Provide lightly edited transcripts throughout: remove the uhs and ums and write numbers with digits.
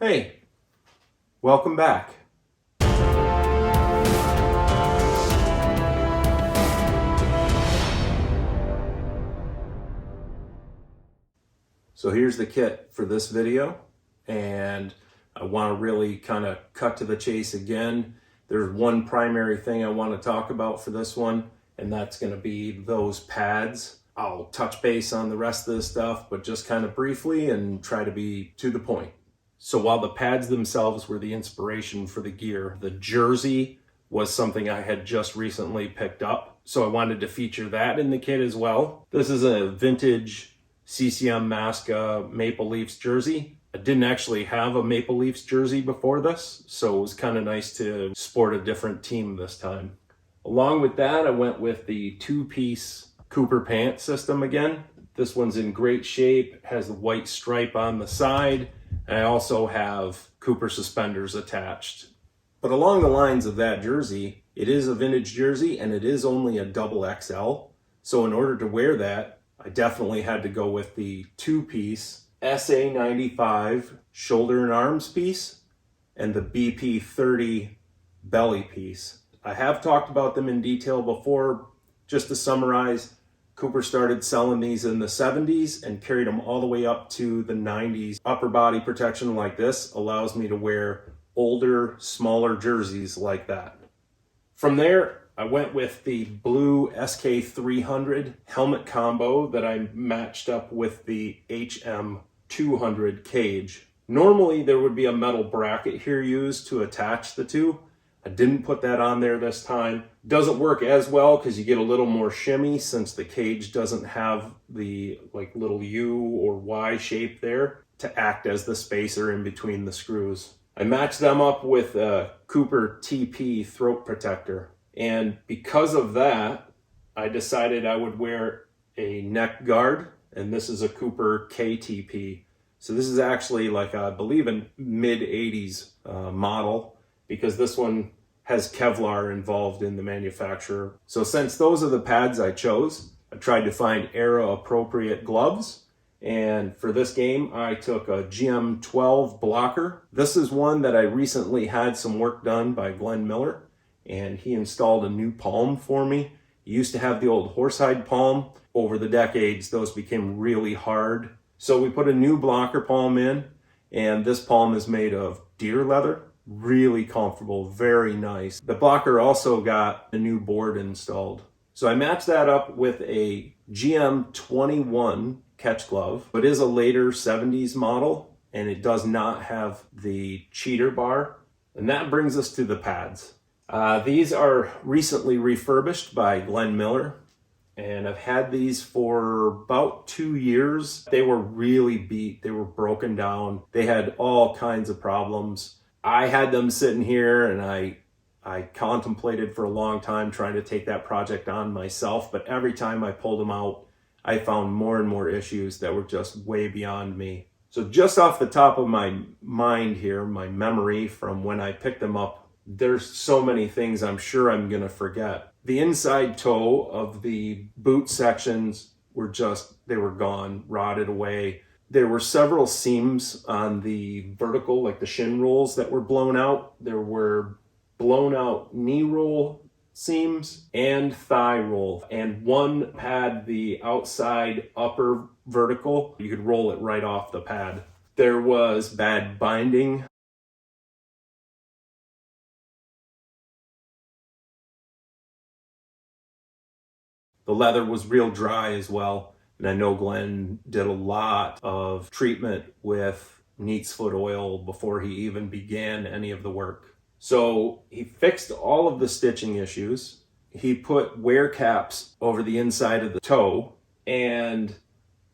Hey, welcome back. So here's the kit for this video, and I want to really kind of cut to the chase again. There's one primary thing I want to talk about for this one, and that's going to be those pads. I'll touch base on the rest of this stuff, but just kind of briefly and try to be to the point. So while the pads themselves were the inspiration for the gear, the jersey was something I had just recently picked up. So I wanted to feature that in the kit as well. This is a vintage CCM Masca Maple Leafs jersey. I didn't actually have a Maple Leafs jersey before this, so it was kind of nice to sport a different team this time. Along with that, I went with the two-piece Cooper pant system again. This one's in great shape, has the white stripe on the side, and I also have Cooper suspenders attached. But along the lines of that jersey, it is a vintage jersey and it is only a double XL. So in order to wear that, I definitely had to go with the two-piece SA95 shoulder and arms piece and the BP30 belly piece. I have talked about them in detail before. Just to summarize, Cooper started selling these in the 70s and carried them all the way up to the 90s. Upper body protection like this allows me to wear older, smaller jerseys like that. From there, I went with the blue SK300 helmet combo that I matched up with the HM200 cage. Normally there would be a metal bracket here used to attach the two. I didn't put that on there this time. Doesn't work as well because you get a little more shimmy since the cage doesn't have the little U or Y shape there to act as the spacer in between the screws. I matched them up with a Cooper TP throat protector. And because of that, I decided I would wear a neck guard, and this is a Cooper KTP. So this is actually I believe a mid-80s model, because this one has Kevlar involved in the manufacturer. So since those are the pads I chose, I tried to find era-appropriate gloves. And for this game, I took a GM12 blocker. This is one that I recently had some work done by Glenn Miller, and he installed a new palm for me. He used to have the old horsehide palm. Over the decades, those became really hard. So we put a new blocker palm in, and this palm is made of deer leather. Really comfortable, very nice. The blocker also got a new board installed. So I matched that up with a GM21 catch glove. It is a later 70s model, and it does not have the cheater bar. And that brings us to the pads. These are recently refurbished by Glenn Miller, and I've had these for about 2 years. They were really beat, they were broken down. They had all kinds of problems. I had them sitting here, and I contemplated for a long time trying to take that project on myself, but every time I pulled them out, I found more and more issues that were just way beyond me. So just off the top of my mind here, my memory from when I picked them up, there's so many things I'm sure I'm gonna forget. The inside toe of the boot sections they were gone, rotted away. There were several seams on the vertical, like the shin rolls, that were blown out. There were blown out knee roll seams and thigh roll. And one had the outside upper vertical. You could roll it right off the pad. There was bad binding. The leather was real dry as well. And I know Glenn did a lot of treatment with neat's foot oil before he even began any of the work. So he fixed all of the stitching issues. He put wear caps over the inside of the toe. And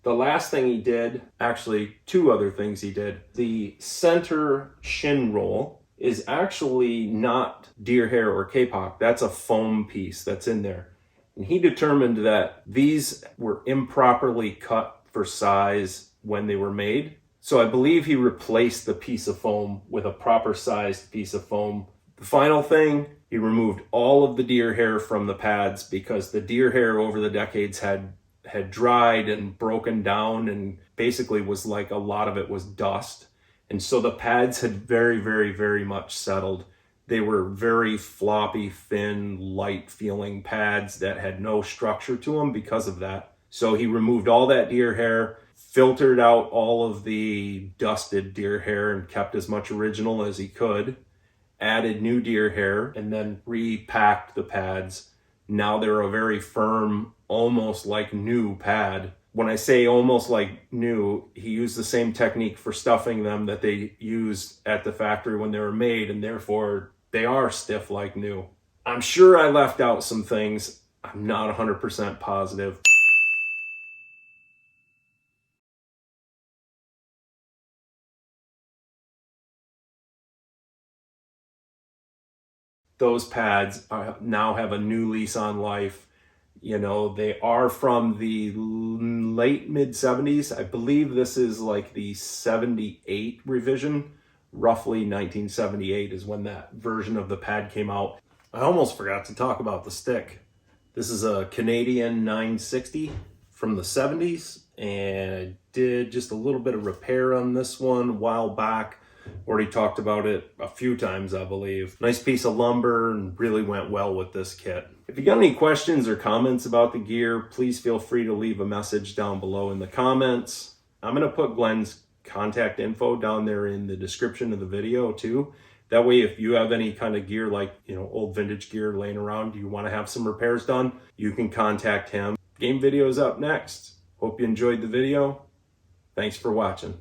the last thing he did, actually two other things he did. The center shin roll is actually not deer hair or kapok. That's a foam piece that's in there. And he determined that these were improperly cut for size when they were made. So I believe he replaced the piece of foam with a proper sized piece of foam. The final thing, he removed all of the deer hair from the pads because the deer hair over the decades had dried and broken down, and basically was a lot of it was dust. And so the pads had very much settled. They were very floppy, thin, light feeling pads that had no structure to them because of that. So he removed all that deer hair, filtered out all of the dusted deer hair and kept as much original as he could, added new deer hair, and then repacked the pads. Now they're a very firm, almost like new pad. When I say almost like new, he used the same technique for stuffing them that they used at the factory when they were made, and therefore they are stiff like new. I'm sure I left out some things. I'm not 100% positive. Those pads now have a new lease on life. You know, they are from the late mid 70s. I believe this is like the 78 revision. Roughly 1978 is when that version of the pad came out. I almost forgot to talk about the stick. This is a Canadian 960 from the 70s, and I did just a little bit of repair on this one a while back. Already talked about it a few times, I believe. Nice piece of lumber and really went well with this kit. If you got any questions or comments about the gear, please feel free to leave a message down below in the comments. I'm going to put Glenn's contact info down there in the description of the video too. That way, if you have any kind of gear, like, you know, old vintage gear laying around, you want to have some repairs done, you can contact him. Game video is up next. Hope you enjoyed the video. Thanks for watching.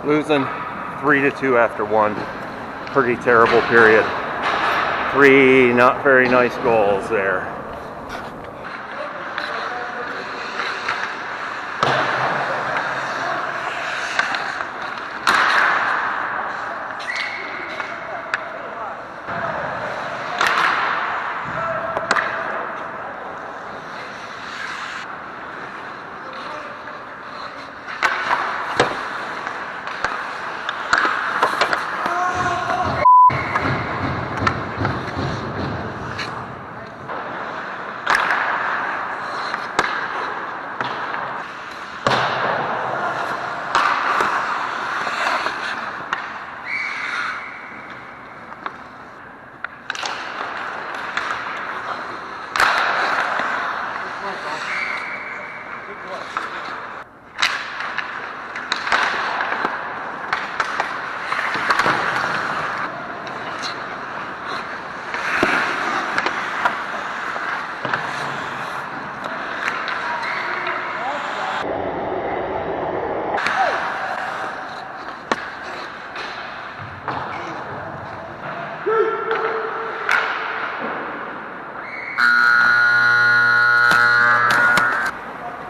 Losing 3-2 after one. Pretty terrible period. 3 not very nice goals there.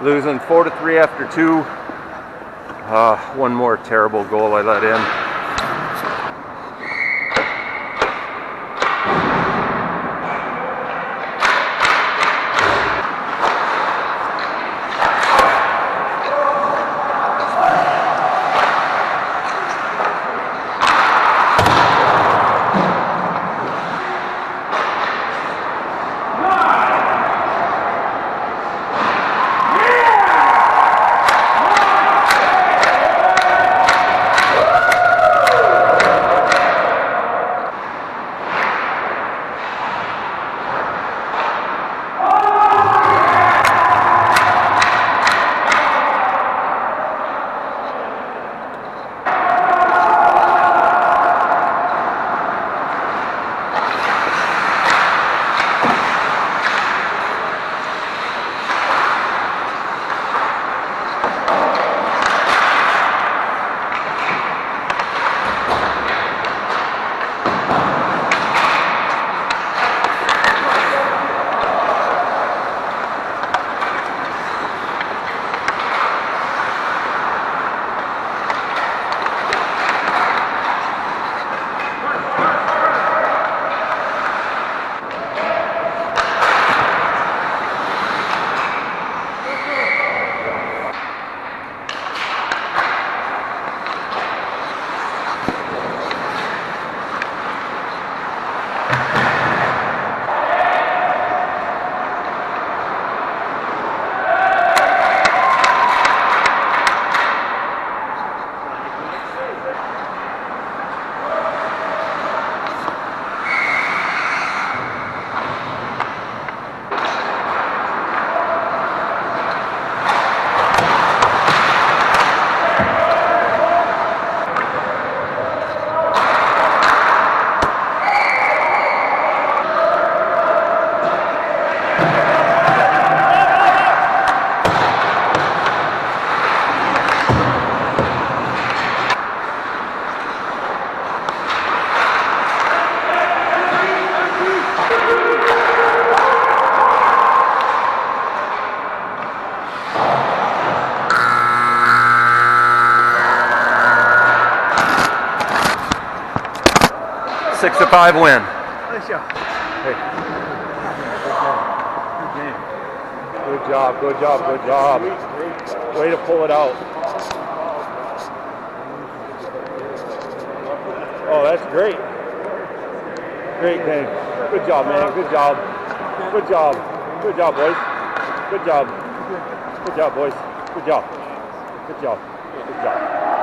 Losing 4-3 after 2. One more terrible goal I let in. Six to 5 win. Nice job. Hey. Good job, good job, good job. Way to pull it out. Oh, that's great. Great game. Good job, man. Good job. Good job. Good job, boys. Good job. Good job, boys. Good job. Good job. Good job.